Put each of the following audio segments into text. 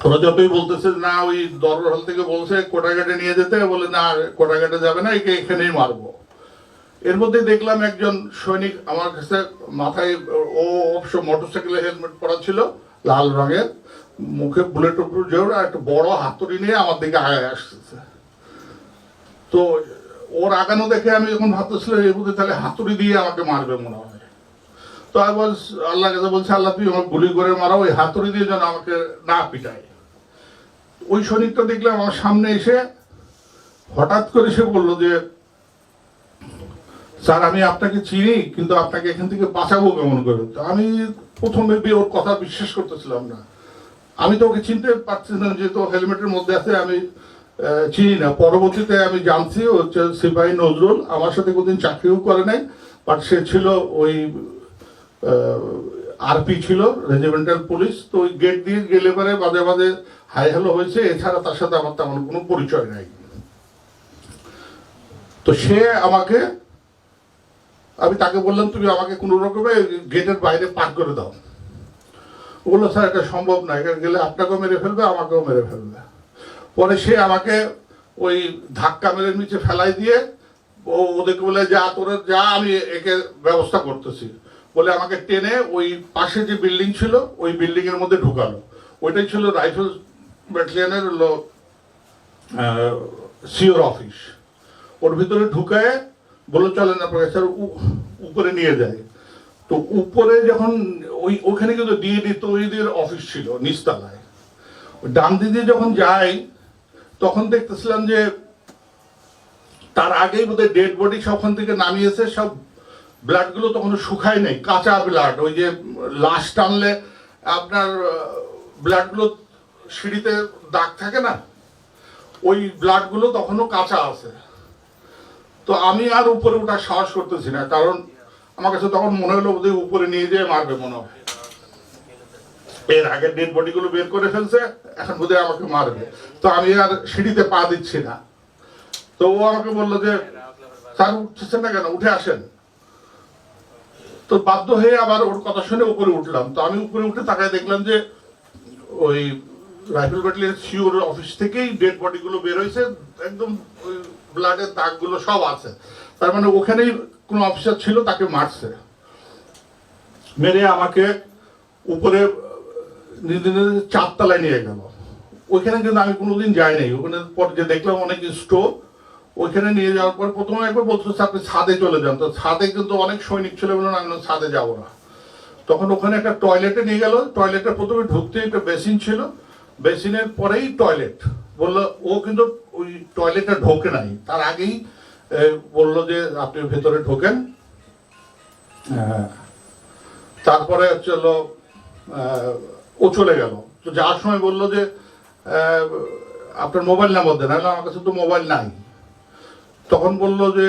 ওরা যতই বলতেছে না ওই দরবার হল থেকে বলছে কোটাঘাটে নিয়ে যেতে, বলে না কোটাঘাটে যাবে না, একে এখানেই মারবো। এর মধ্যে দেখলাম একজন সৈনিক আমার কাছে, মাথায় ও অবশ্য মোটরসাইকেলে হেলমেট পরা ছিল লাল রঙের, মুখে বুলেট প্রুফ জোর, আর একটা বড় হাতুড়ি নিয়ে আমার দিকে আগায় আসতেছে। তো ওর আগানো দেখে আমি যখন ভাবতেছিলাম এর মধ্যে তাহলে হাতুড়ি দিয়ে আমাকে মারবে মনে হয়। তো আমি আল্লাহ কাছে বলছে, আল্লাহ তুমি আমাকে গুলি করে মারো, ওই হাতুড়ি দিয়ে যেন আমাকে না পিটায়। ওই সৈনিকটা দেখলাম আমার সামনে এসে হঠাৎ করে সে বললো যে, স্যার আমি আপনাকে চিনি, কিন্তু আপনাকে এখান থেকে বাঁচাবো কেমন করে? তো আমি প্রথমে ওর কথা বিশ্বাস করতেছিলাম না। আমি তো ওকে চিনতে পারছিলাম, যেহেতু হেলমেটের মধ্যে আছে আমি চিনি না। পরবর্তীতে আমি জানছি ও হচ্ছে সিপাহী নজরুল, আমার সাথে কোনদিন চাকরিও করে নাই, বাট সে ছিল ওই আরপি ছিল, রেজিমেন্টাল পুলিশ। তো ওই গেট দিয়ে গেলে পরে মাঝে মাঝে হাই হ্যালো হয়েছে, এছাড়া তার সাথে আমার তেমন কোনো পরিচয় নাই। তো সে আমাকে, আমি তাকে বললাম তুমি আমাকে কোনো রকমে গেটের বাইরে পার করে দাও। ও বললো স্যার এটা সম্ভব না, এখানে গেলে আপনাকেও মেরে ফেলবে আমাকেও মেরে ফেলবে। পরে সে আমাকে ওই ধাক্কা মেরে নিচে ফেলাই দিয়ে ও ওদেরকে বলে যা তোরা যা, আমি একে ব্যবস্থা করতেছি বলে আমাকে টেনে ওই পাশে যে বিল্ডিং ছিল ওই বিল্ডিং এর মধ্যে ঢুকালো। ওইটাই ছিল রাইফেল ব্যাটালিয়নের হলো সিওর অফিস। ওর ভিতরে ঢুকায় বললো চলেন আপনাকে স্যার উপরে নিয়ে যায়। তো উপরে যখন ওখানে কিন্তু ডিএডি তৈরিদের অফিস ছিল নিচতলায়, ডান দিকে যখন যাই তখন দেখতেছিলাম যে তার আগেই বোধহয় ডেড বডি সবখান থেকে নামিয়েছে, সব ব্লাড গুলো তখন শুকায় নাই, কাঁচা ব্লাড। ওই যে লাশ টানলে আপনার ব্লাড গুলো সিঁড়িতে দাগ থাকে না, ওই ব্লাড গুলো তখনও কাঁচা আছে। তো আমি আর উপরে ওঠার সাহস করতেছি না, কারণ আমার কাছে তখন মনে হলো বোধহয় উপরে নিয়ে যেয়ে মারবে মনে হয়। এর আগে ডেড বডি গুলো বের করে ফেলছে, এখন বোধহয় আমাকে মারবে। তো আমি আর সিঁড়িতে পা দিচ্ছি না। তো ও আমাকে বললো যে স্যার উঠছেন না কেন, উঠে আসেন। তো বাধ্য হয়ে আবার ওর কথা শুনে উপরে উঠলাম। তো আমি উপরে উঠে তাকায় দেখলাম যে ওই রাইফেল ব্যাটালিয়ন সিওর অফিস থেকেই ডেড বডি গুলো বের হয়েছে, একদম ওই ব্লাডের দাগ গুলো সব আছে। তার মানে ওখানেই কোনো অফিসার ছিল, তাকে মারছে। মেরে আমাকে উপরে 4 তলায় নিয়ে গেল। ওইখানে কিন্তু আমি কোনোদিন যাই নাই। ওখানে পর যে দেখলাম অনেক স্টোর, ওইখানে নিয়ে যাওয়ার পর প্রথমে একবার বলতো আপনি ছাদে চলে যান। তো ছাদে কিন্তু অনেক সৈনিক ছিল বলে আমি ছাদে যাবো না। তখন ওখানে একটা টয়লেটে নিয়ে গেল। টয়লেটে প্রথমে ঢুকতে একটা বেসিন ছিল, বেসিনের পরেই টয়লেট। বললো ও কিন্তু ওই টয়লেটে ঢোকে নাই, তার আগেই বললো যে আপনি ভেতরে ঢোকেন। তারপরে চলো ও চলে গেল। তো যাওয়ার সময় বললো যে আপনার মোবাইল নাম্বার দেন। আমার কাছে তো মোবাইল নাই। তখন বললো যে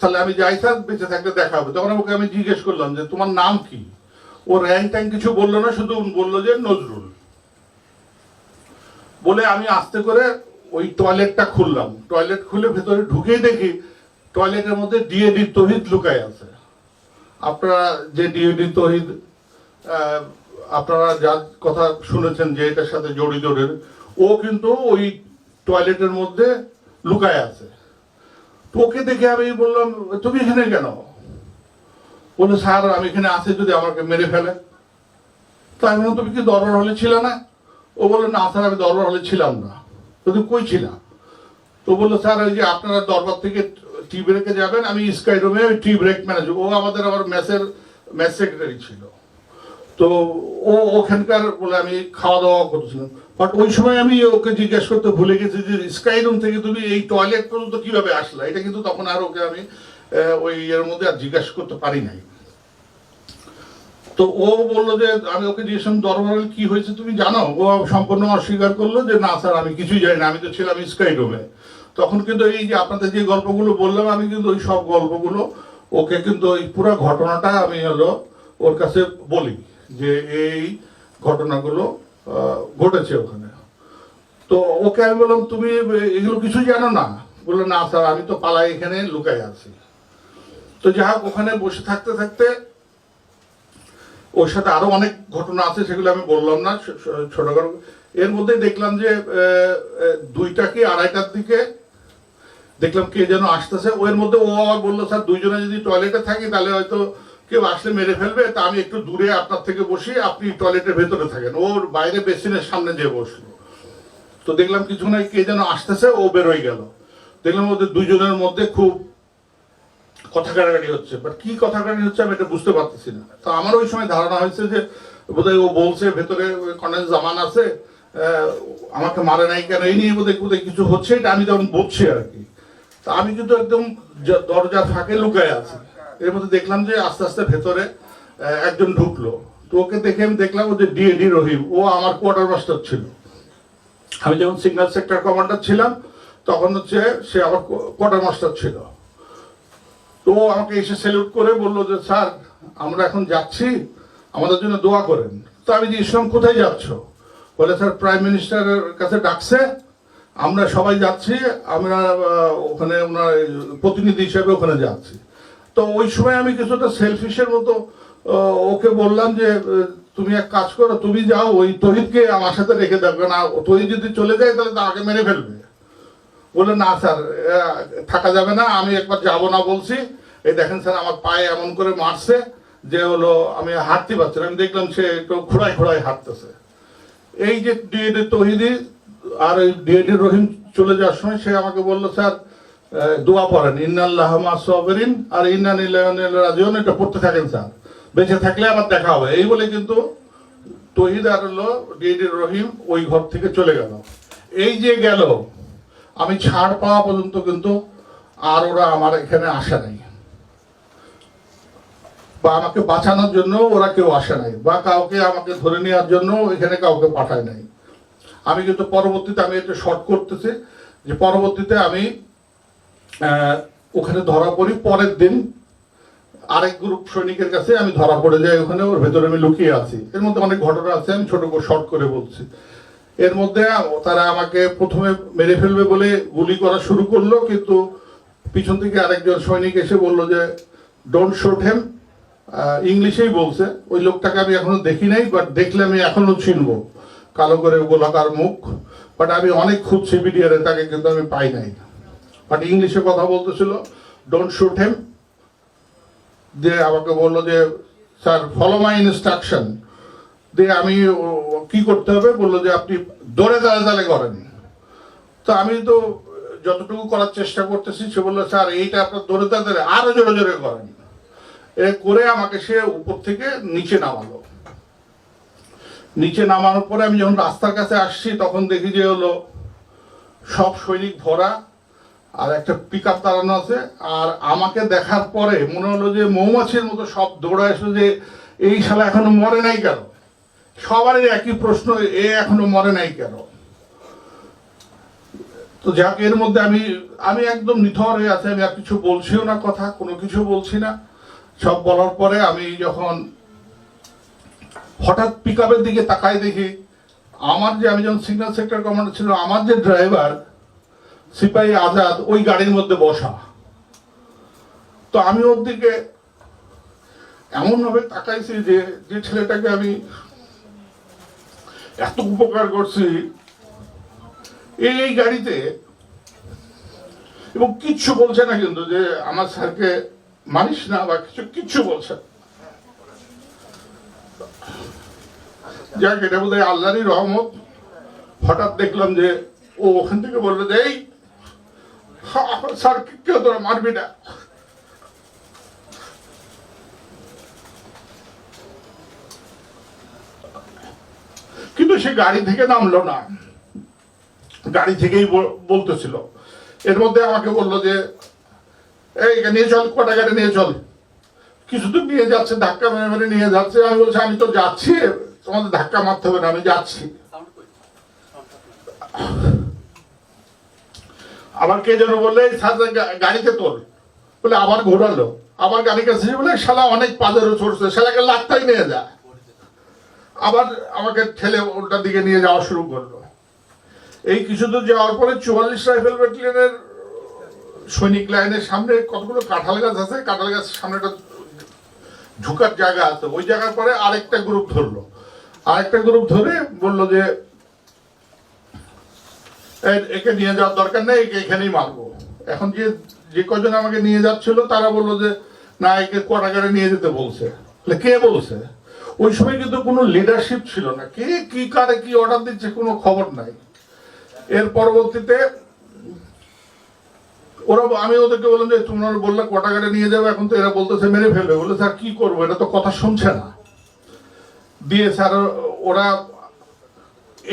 তাহলে আমি যাই স্যার, বেঁচে থাকলে দেখা হবে। তখন ওকে আমি জিজ্ঞেস করলাম যে তোমার নাম কি? ও র্যাঙ্ক ট্যাঙ্ক কিছু বললো না, শুধু বললো যে নজরুল। বলে আমি আস্তে করে ওই টয়লেটটা খুললাম। টয়লেট খুলে ভেতরে ঢুকেই দেখি টয়লেটের মধ্যে ডিএডি তহিদ লুকায় আছে। আপনারা যে ডিএডি তহিদ আপনারা যার কথা শুনেছেন যে এটার সাথে জড়িত, ও কিন্তু ওই টয়লেটের মধ্যে লুকায় আছে। তো ওকে দেখে আমি বললাম তুমি এখানে কেন? বলে স্যার আমি এখানে আছি যদি আমাকে মেরে ফেলে। তো আমি বললাম তুমি কি দরবার হলে ছিল না? ও বললো না স্যার আমি দরবার হলে ছিলাম না। তো তুমি কই ছিলা? তো বললো স্যার ওই যে আপনারা দরবার থেকে টি ব্রেকে যাবেন, আমি স্কাই রুমে ওই টি ব্রেক ম্যানেজার, ও আমাদের আবার মেস সেক্রেটারি ছিল। তো ও ওখানকার বলে আমি খাওয়া দাওয়া করছিলাম। বাট ওই সময় আমি ওকে জিজ্ঞেস করতে ভুলে গেছি যে স্কাই রুম থেকে তুমি এই টয়লেট পর্যন্ত কিভাবে আসলা। এটা কিন্তু তখন আর ওকে আমি ওই এর মধ্যে আর জিজ্ঞাসা করতে পারি নাই। তো ও বললো যে আমি ওকে জিজ্ঞেস দরবারে কি হয়েছে তুমি জানো? ও সম্পূর্ণ অস্বীকার করলো যে না স্যার আমি কিছুই জানি না, আমি তো ছিলাম স্কাই রুমে। তখন কিন্তু এই যে আপনাদের যে গল্পগুলো বললাম, আমি কিন্তু ওই সব গল্পগুলো ওকে কিন্তু ওই পুরো ঘটনাটা আমি হলো ওর কাছে বলি যে এই ঘটনাগুলো ঘটেছে ওখানে। তো ওকে আমি বললাম তুমি এগুলো কিছু জানো না? বললো না স্যার আমি তো পালাই এখানে লুকাই আছি। তো যাই হোক ওখানে বসে থাকতে থাকতে ওর সাথে আরো অনেক ঘটনা আছে, সেগুলো আমি বললাম না ছোটখাটো। এর মধ্যে দেখলাম যে 2টা কি 2:30টার দিকে দেখলাম কে যেন আসতেছে। ওর মধ্যে ও আবার বললো, স্যার দুইজনে যদি টয়লেটে থাকি তাহলে হয়তো কেউ আসলে মেরে ফেলবে, তা আমি একটু দূরে আপনার থেকে বসি, আপনি টয়লেটের ভেতরে থাকেন। ওর বাইরে বেসিনের সামনে যেয়ে বসলো। তো দেখলাম কিছুক্ষণ আগে কে যেন আসতেছে, ও বেরোয় গেল। দেখলাম ওদের দুইজনের মধ্যে খুব কথা কাটাকাটি হচ্ছে, বাট কি কথা কাটাকাটি হচ্ছে আমি এটা বুঝতে পারতেছি না। তো আমার ওই সময় ধারণা হয়েছে যে বোধহয় ও বলছে ভেতরে কর্নেল জামান আছে, আমাকে মারে নাই কেন, এই নিয়ে বোধহয় কিছু হচ্ছে, এটা আমি তখন বলছি আর কি। তা আমি কিন্তু একদম দরজা ফাঁকে লুকায় আছি। এর মধ্যে দেখলাম যে আস্তে আস্তে ভেতরে একজন ঢুকলো। তো ওকে দেখে আমি দেখলাম ও যে ডিএডি রহিম, ও আমার কোয়ার্টার মাস্টার ছিল। আমি যখন সিগন্যাল সেক্টর কমান্ডার ছিলাম তখন হচ্ছে সে আমার কোয়ার্টার মাস্টার ছিল। তো আমাকে এসে স্যালুট করে বললো যে স্যার আমরা এখন যাচ্ছি, আমাদের জন্য দোয়া করেন। তো আমি ইসলাম কোথায় যাচ্ছ? বলে স্যার প্রাইম মিনিস্টারের কাছে ডাকছে, আমরা সবাই যাচ্ছি, আমরা ওখানে ওনার প্রতিনিধি হিসেবে ওখানে যাচ্ছি। তো ওই সময় আমি কিছুটা সেলফিশের মতো ওকে বললাম যে তুমি এক কাজ করো, তুমি যাও, ওই তহিদকে আমার সাথে রেখে দেবে না, তহিদ যদি চলে যায় তাহলে তাকে মেরে ফেলবে। বলে না স্যার থাকা যাবে না, আমি একবার যাব না বলছি, এই দেখেন স্যার আমার পায়ে এমন করে মারছে যে হলো আমি হাঁটতে পারছি না। আমি দেখলাম সে একটু খোড়ায় খোড়ায় হাঁটতেছে। এই যে ডিএডি তহিদি আর ওই ডিএডি রহিম চলে যাওয়ার সময় সে আমাকে বললো স্যার দোয়া পড়েন, ইন্নাল্লাহ মা সাবিরিন আর ইন্না লিল্লাহি ওয়া ইন্না ইলাইহি রাজিউন, এটা পড়তে থাকেন স্যার, বেঁচে থাকলে আবার দেখা হবে। এই বলে কিন্তু তহিদ আর হলো ডিএডি রহিম ওই ঘর থেকে চলে গেল। এই যে গেল, আমি ছাড় পাওয়া পর্যন্ত কিন্তু আর ওরা আমার এখানে আসে নাই, বা আমাকে বাঁচানোর জন্য ওরা কেউ আসে নাই, বা কাউকে আমাকে ধরে নেওয়ার জন্য এখানে কাউকে পাঠায় নাই। আমি কিন্তু পরবর্তীতে, আমি একটু শর্ট করতেছি, যে পরবর্তীতে আমি ওখানে ধরা পড়ি। পরের দিন আরেক গ্রুপ সৈনিকের কাছে আমি ধরা পড়ে যাই, ওখানে ওর ভেতরে আমি লুকিয়ে আছি। এর মধ্যে অনেক ঘটনা আছে, আমি ছোট করে শর্ট করে বলছি। এর মধ্যে তারা আমাকে প্রথমে মেরে ফেলবে বলে গুলি করা শুরু করলো, কিন্তু পিছন থেকে আরেকজন সৈনিক এসে বললো যে ডোন্ট শুট হিম, ইংলিশেই বলছে। ওই লোকটাকে আমি এখনো দেখি নাই, বাট দেখলে আমি এখনো চিনবো, কালো করে গোলাকার মুখ। বাট আমি অনেক খুঁজছি বিডিআরে, তাকে কিন্তু আমি পাই নাই। বাট ইংলিশে কথা বলতেছিল, ডোন্ট শুট হিম। দিয়ে আমাকে বললো যে স্যার ফলো মাই ইনস্ট্রাকশন। দিয়ে আমি কি করতে হবে বললো যে আপনি দৌড়ে দাঁড়ে দাঁড়ে করেন। তো আমি তো যতটুকু করার চেষ্টা করতেছি, সে বললো স্যার এইটা আপনার দৌড়ে দাঁড়ে আরো জোরে জোরে করেন। এ করে আমাকে সে উপর থেকে নিচে নামালো। নিচে নামানোর পরে আমি যখন রাস্তার কাছে আসছি তখন দেখি যে হলো সব সৈনিক ভরা, আর একটা পিক আপ দাঁড়ানো আছে। আর আমাকে দেখার পরে মনে হলো যে মৌমাছির মতো সব দৌড়ায় এসে যে এই শালা এখনো মরে নাই কেন। সবারই একই প্রশ্ন, এ এখনো মরে নাই কেন। তো যাক, এর মধ্যে আমি একদম নিথর হয়ে আছি, আমি আর কিছু বলছিও না, কথা কোনো কিছু বলছি না। সব বলার পরে আমি যখন হঠাৎ পিক আপের দিকে তাকাই দেখি আমার যে, আমি যখন সিগন্যাল সেক্টর কমান্ডার ছিল, আমার যে ড্রাইভার সিপাহী আজাদ ওই গাড়ির মধ্যে বসা। তো আমি ওর দিকে এমন ভাবে তাকাইছি যে যে ছেলেটাকে আমি এত উপকার করছি এই গাড়িতে, এবং কিচ্ছু বলছে না কিন্তু যে আমার স্যারকে মানিস না বা কিচ্ছু বলছে। যাক, এটা বোধ হয় আল্লাহরই রহমত। হঠাৎ দেখলাম যে ও ওখান থেকে বললো যে এই স্যার কেউ তোরা মারবি না। কিন্তু সে গাড়ি থেকে নামলো না, গাড়ি থেকেই বলতেছিল। এর মধ্যে আমাকে বললো যে এই নিয়ে চল, কটা গাড়ি নিয়ে চল। কিছুদূর নিয়ে যাচ্ছে, ধাক্কা মেরে মেরে নিয়ে যাচ্ছে। আমি বলছি আমি তো যাচ্ছি, তোমাদের ধাক্কা মারতে হবে না, আমি যাচ্ছি। আবার কে যেন বললে গাড়িতে তোল, বলে আবার ঘোরালো, আবার গাড়ির কাছে বলে শালা অনেক পাদেরও চড়ছে, শালাকে লাত্তাই নিয়ে যায়। আবার আমাকে ঠেলে ওটার দিকে নিয়ে যাওয়া শুরু করলো। এই কিছু দূর যাওয়ার পরে 44 রাইফেল ব্যাটালিয়নের সৈনিক লাইনের সামনে কতগুলো কাঁঠাল গাছ আছে, কাঁঠাল গাছের সামনে একটা ঝুঁকার জায়গা আছে, ওই জায়গার পরে আরেকটা গ্রুপ ধরলো। আরেকটা গ্রুপ ধরে বললো যে একে নিয়ে যাওয়ার দরকার নেই, একে এখানেই মারবো। এখন যে যে কজন আমাকে নিয়ে যাচ্ছিল তারা বললো যে না, একে কোয়ার্টারে নিয়ে যেতে বলছে। কে বলছে? ওই সময় কিন্তু কোনো লিডারশিপ ছিল না, কে কি কারে কি অর্ডার দিচ্ছে কোনো খবর নাই। এর পরবর্তীতে আমি ওদেরকে বললাম যে তোমরা বললে কোয়ার্টারে নিয়ে যাবে, এখন তো এরা বলতেছে মেরে ফেলবে। বলে স্যার কি করবো, এটা তো কথা শুনছে না। দিয়ে স্যার ওরা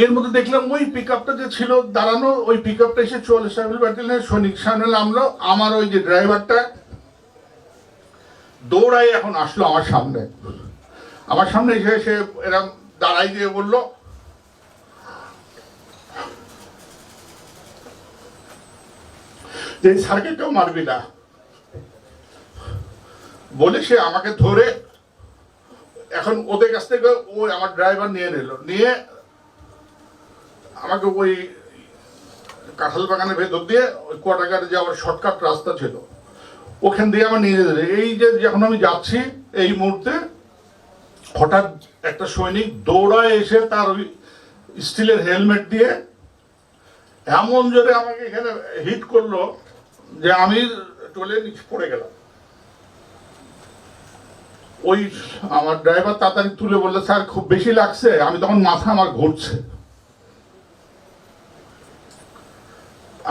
এর মধ্যে দেখলাম ওই পিক আপটা যে ছিল দাঁড়ানো, ওই পিক আপটা এসে 44 রাইফেল ব্যাটালিয়নের সৈনিক সামনে নামলো। আমার ওই যে ড্রাইভারটা দৌড়াই এখন আসলো আমার সামনে এসে সে এরকম দাঁড়াই দিয়ে বললো যে স্যারকে কেউ মারবি না বলে সে আমাকে ধরে এখন ওদের কাছ থেকে ওই আমার ড্রাইভার নিয়ে নিল, নিয়ে আমাকে ওই কাঁঠাল বাগানের ভেতর দিয়ে ওই কোয়ার্টারে যাওয়ার শর্টকাট রাস্তা ছিল, ওখান দিয়ে আমার নিয়ে যেতে। এই যে যখন আমি যাচ্ছি এই মুহূর্তে হঠাৎ একটা সৈনিক দৌড়ায় এসে তার ওই স্টিলের হেলমেট দিয়ে এমন জোরে আমাকে এখানে হিট করলো যে আমি টলে নিচে পড়ে গেলাম। ওই আমার ড্রাইভার তাড়াতাড়ি তুলে বললে স্যার খুব বেশি লাগছে। আমি তখন মাথা আমার ঘুরছে,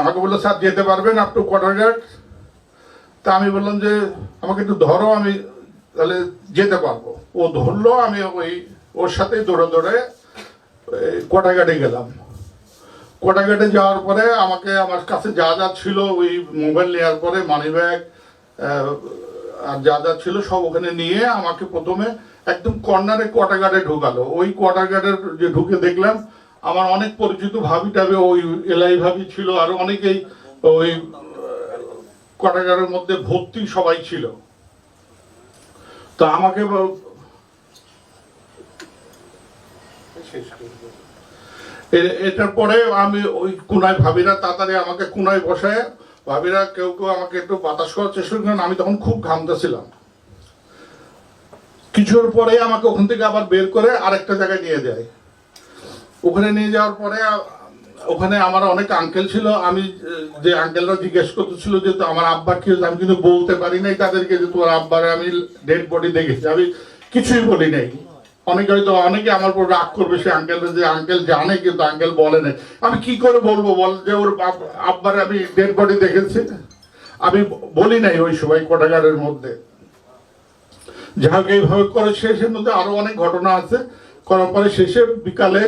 আমাকে বললো স্যার যেতে পারবেন আপ টু কোয়ার্টার। তা আমি বললাম যে আমাকে একটু ধরো, আমি তাহলে যেতে পারবো। ও ধরলো, আমি ওই ওর সাথে দৌড়ে দৌড়ে কোয়ার্টারে গেলাম। কোয়ার্টারে যাওয়ার পরে আমাকে আমার কাছে যা যা ছিল, ওই মোবাইল নেওয়ার পরে মানি ব্যাগ আর যা যা ছিল সব ওখানে নিয়ে আমাকে প্রথমে একদম কর্নারে কোয়ার্টারে ঢুকালো। ওই কোয়ার্টারে যে ঢুকে দেখলাম আমার অনেক পরিচিত ভাবি টাবি, ওই এলাই ভাবি ছিল, আরো অনেকেই ওই কোয়ার্টারের মধ্যে ভর্তি সবাই ছিল। তো আমাকে এটার পরে আমি ওই কোনায় ভাবিরা তাড়াতাড়ি আমাকে কোনায় বসায়, ভাবিরা কেউ কেউ আমাকে একটু বাতাস করার চেষ্টা করেন। আমি তখন খুব ঘামতেছিলাম। কিছুর পরে আমাকে ওখান থেকে আবার বের করে আরেকটা জায়গায় নিয়ে যায়। ওখানে নিয়ে যাওয়ার পরে ওখানে আমার অনেক আঙ্কেল ছিল। আমি যে আঙ্কেলরা জিজ্ঞেস করতেছিল যে আমার আব্বা কি হয়েছে, আমি কিন্তু বলতে পারি নাই তাদেরকে যে তোমার আব্বারে আমি ডেড বডি দেখেছি। আমি কিছুই বলি নাই। অনেকে হয়তো অনেকে আমার উপর রাগ করবে, সে আঙ্কেলরা যে আঙ্কেল জানে কিন্তু আঙ্কেল বলে নাই। আমি কি করে বলবো বল যে ওর আব্বারে আমি ডেড বডি দেখেছি? আমি বলি নাই ওই সময় কোটাগারের মধ্যে। যাই হোক এইভাবে করে শেষের মধ্যে আরো অনেক ঘটনা আছে। করার পরে শেষে বিকালে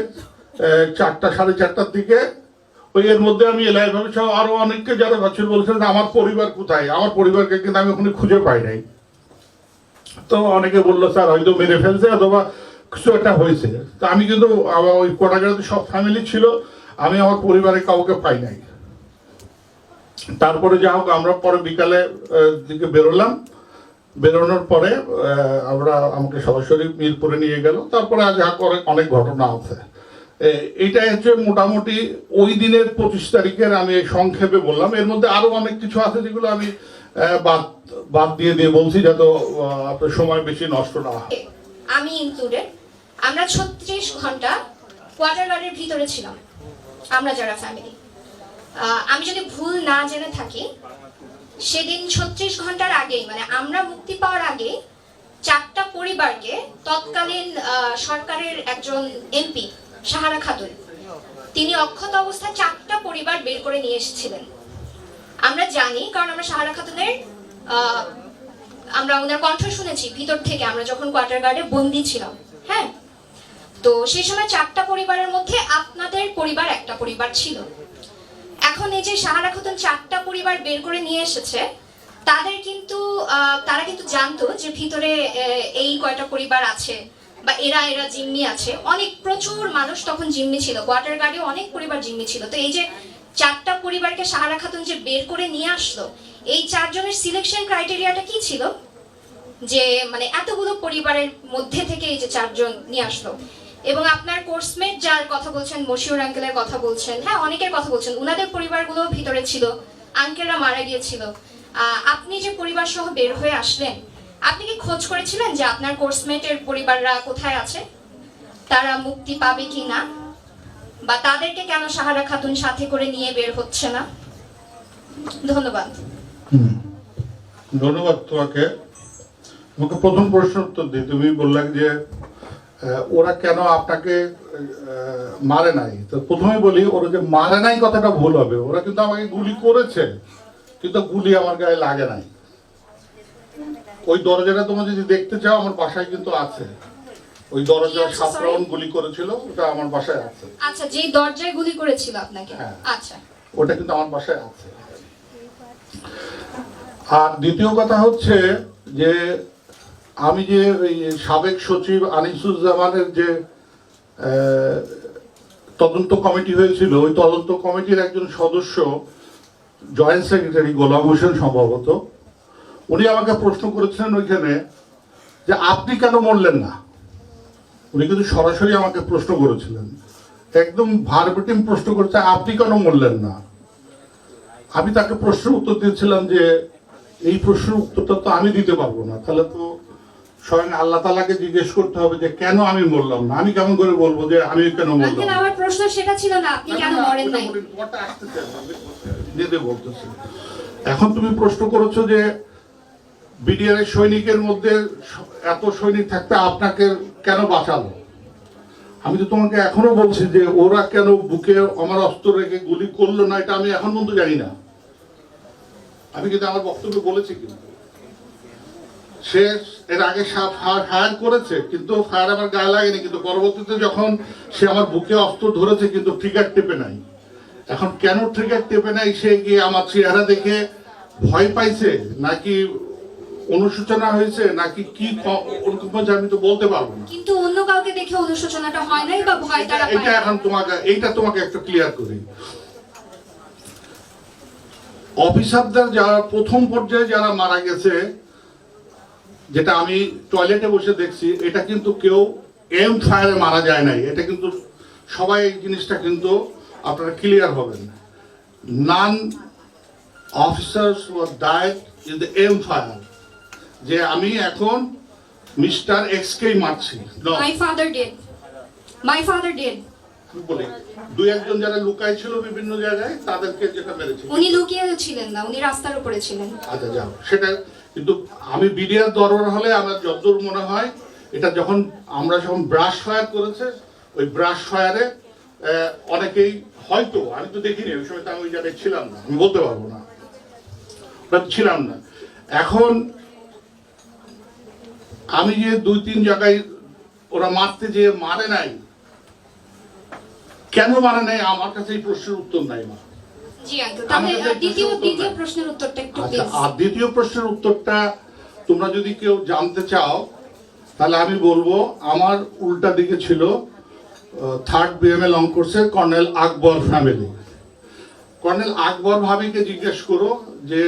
4টা সাড়ে 4টার দিকে ওই এর মধ্যে আমি এলাই ভাবে সহ আরো অনেককে যারা ভাবছিল বলছেন আমার পরিবার কোথায়, আমার পরিবারকে কিন্তু আমি ওখানে খুঁজে পাই নাই। তো অনেকে বললো স্যার হয়তো মেরে ফেলছে অথবা কিছু একটা হয়েছে। তো আমি কিন্তু আমার ওই কোটাগারে সব ফ্যামিলি ছিল, আমি আমার পরিবারের কাউকে পাই নাই। তারপরে যা হোক আমরা পরে বিকালে দিকে বেরোলাম। বেরোনোর পরে আমরা আমাকে সরাসরি মিরপুরে নিয়ে গেল। তারপরে আজ অনেক ঘটনা আছে। এইটাই হচ্ছে মোটামুটি ওই দিনের 25 তারিখের আমি সংক্ষেপে বললাম। এর মধ্যে আরো অনেক কিছু আছে যেগুলো আমি বাদ দিয়ে বলছি যাতে আপনার সময় বেশি নষ্ট না হয়। আমি ইনক্লুডেড, আমরা 36 ঘন্টা কোয়ার্টার গার্ডের ভিতরে ছিলাম, আমরা যারা ফ্যামিলি। আমি যদি ভুল না জেনে থাকি, সেদিন 36 ঘন্টার আগেই, মানে আমরা মুক্তি পাওয়ার আগে 4টা পরিবারকে তৎকালীন সরকারের একজন এমপি সাহারা খাতুন, তিনি অক্ষত অবস্থায় 4টা পরিবার বের করে নিয়ে এসেছিলেন। আমরা জানি, কারণ আমরা সাহারা খাতুনের আমরা ওনার কণ্ঠ শুনেছি ভিতর থেকে, আমরা যখন কোয়ার্টার গার্ডে বন্দি ছিলাম। হ্যাঁ, তো সেই সময় 4টা পরিবারের মধ্যে আপনাদের পরিবার একটা পরিবার ছিল। এখন এই যে সাহারা খাতুন 4টা পরিবার বের করে নিয়ে এসেছে, তারা কিন্তু জানতো যে ভিতরে এই কয়টা পরিবার আছে বা এরা জিম্মি আছে। অনেক প্রচুর মানুষ তখন জিম্মি ছিল, কোয়ার্টার গার্ডে অনেক পরিবার জিম্মি ছিল। তো এই যে 4টা পরিবারকে সাহারা খাতুন যে বের করে নিয়ে আসলো, এই 4 জনের সিলেকশন ক্রাইটেরিয়াটা কি ছিল যে মানে এতগুলো পরিবারের মধ্যে থেকে এই যে 4 জন নিয়ে আসলো? এবং আপনার কোর্সমেট যার কথা বলছেন, মশিউর আঙ্কেলের কথা বলছেন, হ্যাঁ অনেকের কথা বলছেন, উনাদের পরিবারগুলো ভিতরে ছিল, আঙ্কেলরা মারা গিয়েছিল। আপনি যে পরিবার সহ বের হয়ে আসলেন, আপনি কি খোঁজ করেছিলেন যে আপনার কোর্সমেটের পরিবাররা কোথায় আছে, তারা মুক্তি পাবে কি না? বা তাদেরকে কেন সাহারা খাতুন সাথে করে নিয়ে বের হচ্ছে না? ধন্যবাদ। ধন্যবাদ তোমাকে। তোমাকে প্রথম প্রশ্ন উত্তর দিই। তুমি বললে যে ওরা কেন আপনাকে মারে নাই। তো প্রথমে বলি, ওরা যে মারে নাই কথাটা ভুল হবে। ওরা কিন্তু আমাকে গুলি করেছে, কিন্তু গুলি আমার গায়ে লাগে নাই। ওই দরজাটা তোমরা যদি দেখতে চাও, আমার বাসায় কিন্তু আছে। ওই দরজা 7 রাউন্ড গুলি করেছিল, ওটা আমার বাসায় আছে। আচ্ছা, যে দরজায় গুলি করেছিল আপনাকে? আচ্ছা, ওটা কিন্তু আমার বাসায় আছে। আর দ্বিতীয় কথা হচ্ছে যে আমি যে সাবেক সচিব আনিসুজ্জামানের যে তদন্ত কমিটি হয়েছিল, ওই তদন্ত কমিটির একজন সদস্য, জয়েন্ট সেক্রেটারি গোলাম হোসেন সম্ভবত, উনি আমাকে প্রশ্ন করেছিলেন ওইখানে যে আপনি কেন মরলেন না। উনি কিন্তু সরাসরি আমাকে প্রশ্ন করেছিলেন, একদম ভার্বেটিম প্রশ্ন করেছে, আপনি কেন মরলেন না। আমি তাকে প্রশ্নের উত্তর দিয়েছিলাম যে এই প্রশ্নের উত্তরটা তো আমি দিতে পারবো না, তাহলে তো স্বয়ং আল্লাহ তাআলাকে জিজ্ঞেস করতে হবে যে কেন আমি মরলাম না। আমি কেমন করে বলবো যে আমি কেন মরলাম? আমার প্রশ্ন সেটা ছিল না, আপনি কেন মরেন নাই। বলতেছি এখন তুমি প্রশ্ন করেছো যে বিডিআর এর সৈনিকের মধ্যে এত সৈনিক থাকতে আপনাকে কেন বাঁচালো। আমি তো তোমাকে এখনো বলছি যে ওরা কেন বুকে আমার অস্ত্র রেখে গুলি করলো না, এটা আমি এখন পর্যন্ত জানি না। আমি কিন্তু আমার বক্তব্য বলেছি, কিন্তু সে এর আগে ফায়ার করেছে, কিন্তু ফায়ার আমার গায়ে লাগেনি, কিন্তু পরবর্তীতে যখন সে আমার বুকে অস্ত্র ধরেছে কিন্তু ট্রিগার টেপে নাই। এখন কেন ট্রিগার টেপে নাই, সে গিয়ে আমার চেহারা দেখে ভয় পাইছে নাকি অনুশোচনা হয়েছে নাকি কি আমি তো বলতে পারবো না। কিন্তু অন্য কাউকে দেখে অনুশোচনাটা হয় নাই বা ভয় তারা পায়। এটা এখন তোমাকে একটু ক্লিয়ার করি। অফিসারদের যারা প্রথম পর্যায়ে যারা মারা গেছে, যেটা আমি টয়লেটে বসে দেখছি, এটা কিন্তু কেউ এম ফায়ারে মারা যায় নাই। এটা কিন্তু সবাই এই জিনিসটা কিন্তু আপনারা ক্লিয়ার হবেন। None officers were died in the M fire, যে আমি এখন মিস্টার এক্স কেই মারছি। মাই ফাদার ডিড বলি দুই একজন যারা লুকায় ছিল বিভিন্ন জায়গায়, তাদেরকে যেটা মেরেছে। উনি লুকিয়ে ছিলেন না, উনি রাস্তার উপরে ছিলেন। আচ্ছা যাও সেটা, কিন্তু আমি বিডিআর দরবার হলে আমার যতদূর মনে হয়, এটা যখন আমরা যখন ব্রাশ ফায়ার করেছে, ওই ব্রাশ ফায়ারে অনেকেই হয়তো, আমি তো দেখিনি ওই সময়, তো আমি ওই জায়গায় ছিলাম না, আমি বলতে পারবো না, ছিলাম না। এখন আমি যে 2-3 জায়গায় ওরা মারতে যে মারে নাই, কেন মারে নাই, আমার কাছে এই প্রশ্নের উত্তর নাই। মা দ্বিতীয় প্রশ্নের উত্তরটা একটু প্লিজ। আর দ্বিতীয় প্রশ্নের উত্তরটা তোমরা যদি কেউ জানতে চাও, তাহলে আমি বলবো আমার উল্টা দিকে ছিল 3rd BML অঙ্কোর্সের কর্নেল আকবর ফ্যামিলি। কর্নেল আকবর ভাবিকে জিজ্ঞেস করো যে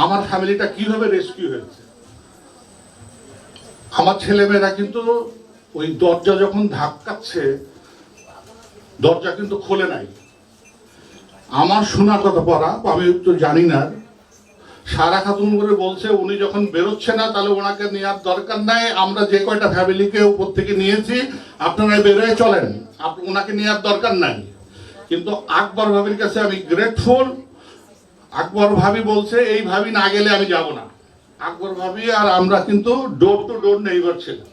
আমার ফ্যামিলিটা কিভাবে রেস্কিউ হয়েছে। আমার ছেলেমেয়েরা কিন্তু ওই দরজা যখন ধাক্কাচ্ছে, দরজা কিন্তু খোলে নাই। আমার শোনা কথা পড়া, আমি তো জানি না, সারা খাতুন করে বলছে উনি যখন বেরোচ্ছে না তাহলে ওনাকে নেওয়ার দরকার নাই, আমরা যে কয়টা ফ্যামিলিকে উপর থেকে নিয়েছি আপনারা বেরোয় চলেন, ওনাকে নেওয়ার দরকার নাই। কিন্তু আকবর ভাবির কাছে আমি গ্রেটফুল। আকবর ভাবি বলছে এই ভাবি না গেলে আমি যাব না। আকবর ভাবি আর আমরা কিন্তু ডোর টু ডোর নেইবার ছিলাম।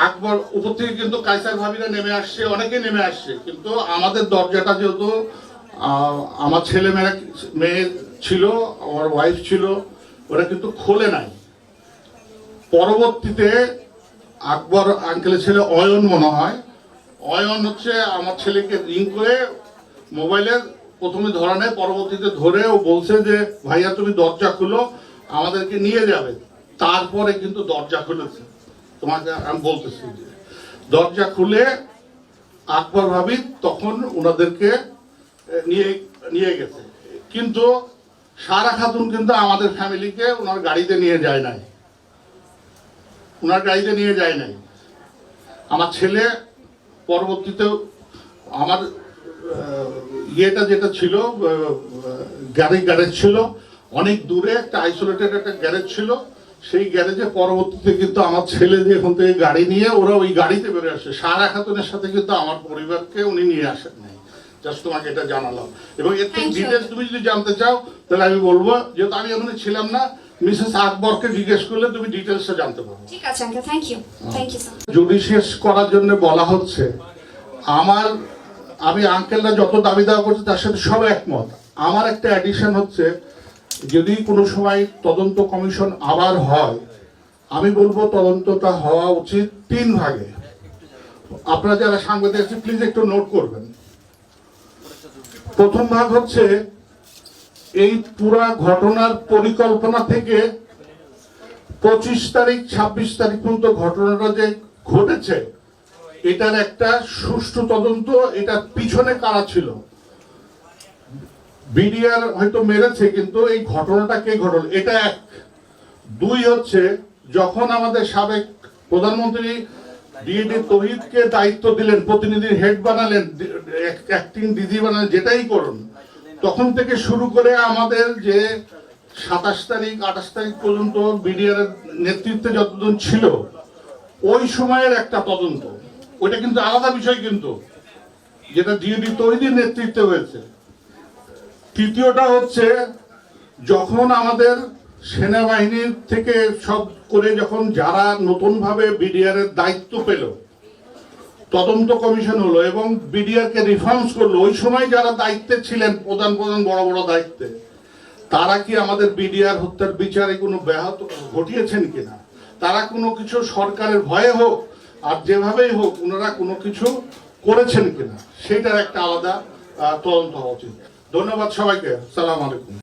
আকবর উপর থেকে কিন্তু কায়সার ভাবিরা নেমে আসছে, অনেকে নেমে আসছে, কিন্তু আমাদের দরজাটা যেহেতু আমার মেয়ে ছিল, আমার ওয়াইফ ছিল, ওরা কিন্তু খোলে নাই। পরবর্তীতে আকবর আঙ্কেলের ছেলে অয়ন মনে হয়, অয়ন হচ্ছে আমার ছেলেকে রিং করে মোবাইলে প্রথমে ধরা নেয়, পরবর্তীতে ধরে ও বলছে যে ভাইয়া তুমি দরজা খুলো, আমাদেরকে নিয়ে যাবে। তারপরে কিন্তু দরজা খুলেছে, তোমাকে আমি বলতেছি যে দরজা খুলে আকবর ভাবি তখন ওনাদেরকে নিয়ে গেছে। কিন্তু সারা খাতুন কিন্তু আমাদের ফ্যামিলিকে ওনার গাড়িতে নিয়ে যায় নাই, আমার ছেলে পরবর্তীতে আমার ইয়েটা যেটা ছিল গ্যারেজ ছিল অনেক দূরে, একটা আইসোলেটেড একটা গ্যারেজ ছিল, সেই গ্যারেজে পরবর্তীতে কিন্তু আমার ছেলে যে এখান থেকে গাড়ি নিয়ে ওরা ওই গাড়িতে বেরো আসে। সারা খাতুনের সাথে কিন্তু আমার পরিবারকে উনি নিয়ে আসেন নাই। জাস্ট তোমাকে এটা জানালাম। এবং এর থেকে Thank you. ডিটেলস তুমি যদি জানতে চাও তাহলে আমি বলবো, যেহেতু আমি ওখানে ছিলাম না, মিসেস আকবরকে জিজ্ঞেস করলে তুমি ডিটেলসটা জানতে পারবে। ঠিক আছে uncle, thank you sir. Judicious করার জন্য বলা হচ্ছে, আমি আঙ্কেলরা যত দাবি দেওয়া করছে তার সাথে সব একমত। আমার একটা অ্যাডিশন হচ্ছে, যদি কোনো সময় তদন্ত কমিশন আবার হয়, আমি বলবো তদন্তটা হওয়া উচিত 3 ভাগে। আপনারা যারা সাংবাদিক আছেন প্লিজ একটু নোট করবেন। প্রথম ভাগ হচ্ছে এই পুরা ঘটনার পরিকল্পনা থেকে 25 তারিখ 26 তারিখ পর্যন্ত ঘটনাটা যে ঘটেছে এটার একটা সুষ্ঠু তদন্ত, এটার পিছনে কারা ছিল। বিডিআর হয়তো মেরেছে, কিন্তু এই ঘটনাটা কে ঘটল, এটা এক। 2 হচ্ছে, যখন আমাদের সাবেক প্রধানমন্ত্রী ডিএডি তৌহিদকে দায়িত্ব দিলেন, প্রতিনিধির হেড বানালেন, অ্যাক্টিং ডিজি বানালেন, যেটাই করুন, তখন থেকে শুরু করে আমাদের যে 27 তারিখ 28 তারিখ পর্যন্ত বিডিআর নেতৃত্বে যতজন ছিল ওই সময়ের একটা তদন্ত, ওইটা কিন্তু আলাদা বিষয়, কিন্তু যেটা ডিএডি তৌহিদের নেতৃত্বে হয়েছে। তৃতীয়টা হচ্ছে, যখন আমাদের সেনাবাহিনীর থেকে সব করে যখন যারা নতুনভাবে বিডিআর এর দায়িত্ব পেল, তদন্ত কমিশন হলো এবং বিডিআর কে রিফর্মস করলো, ওই সময় যারা দায়িত্বে ছিলেন, প্রধান বড় বড় দায়িত্বে, তারা কি আমাদের বিডিআর হত্যার বিচারে কোনো ব্যাহত ঘটিয়েছেন কিনা, তারা কোনো কিছু সরকারের ভয়ে হোক আর যেভাবেই হোক ওনারা কোনো কিছু করেছেন কিনা, সেটার একটা আলাদা তদন্ত হওয়া উচিত। ধন্যবাদ সবাইকে। সালাম আলাইকুম।